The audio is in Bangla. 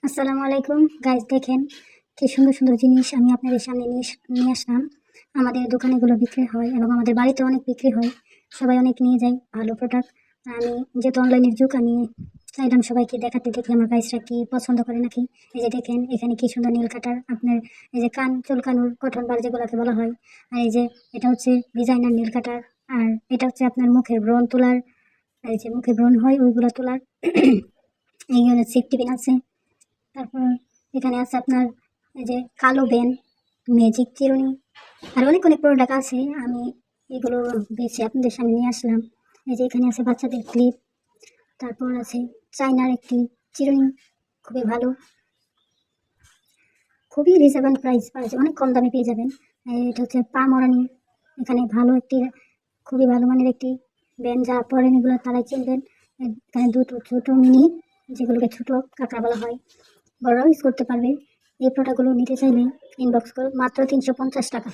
আসসালামু আলাইকুম গাইজ, দেখেন কি সুন্দর সুন্দর জিনিস আমি আপনাদের সামনে নিয়ে আসলাম। আমাদের দোকানে এগুলো বিক্রি হয় এবং আমাদের বাড়িতে অনেক বিক্রি হয়, সবাই অনেক নিয়ে যায় ভালো প্রোডাক্ট। আমি যেহেতু অনলাইনের যুগ, আমি চাইলাম সবাইকে দেখাতে, দেখি আমার গাইজরা কি পছন্দ করে নাকি। এই যে দেখেন এখানে কি সুন্দর নীল কাটার, আপনার এই যে কান চুলকানোর কটন বার যেগুলোকে বলা হয়। আর এই যে এটা হচ্ছে ডিজাইনার নীল কাটার। আর এটা হচ্ছে আপনার মুখের ব্রণ তোলার, এই যে মুখে ব্রণ হয় ওইগুলো তোলার। এইগুলো সেফটি পিন আছে। তারপর এখানে আছে আপনার এই যে কালো পেন, ম্যাজিক চিরুনি, আর অনেক অনেক প্রোডাক্ট আছে। আমি এগুলো বেছে আপনাদের সামনে নিয়ে আসলাম। এই যে এখানে আছে বাচ্চাদের ক্লিপ, তারপর আছে চাইনার একটি চিরুনি, খুবই ভালো, খুবই রিজনেবল প্রাইস পাওয়া যায়, অনেক কম দামে পেয়ে যাবেন। এটা হচ্ছে পা মরানি, এখানে ভালো একটি, খুবই ভালো মানের একটি ব্যান্ড, যারা পরেন এগুলো তারাই চিনবেন। এখানে দুটো ছোটো মিনি, যেগুলোকে ছোটো কাঁকড়া বলা হয়, বড়রাও ইউজ করতে পারবে। এই প্রোডাক্টগুলো নিতে চাইলে ইনবক্স করুন, মাত্র 350 টাকা।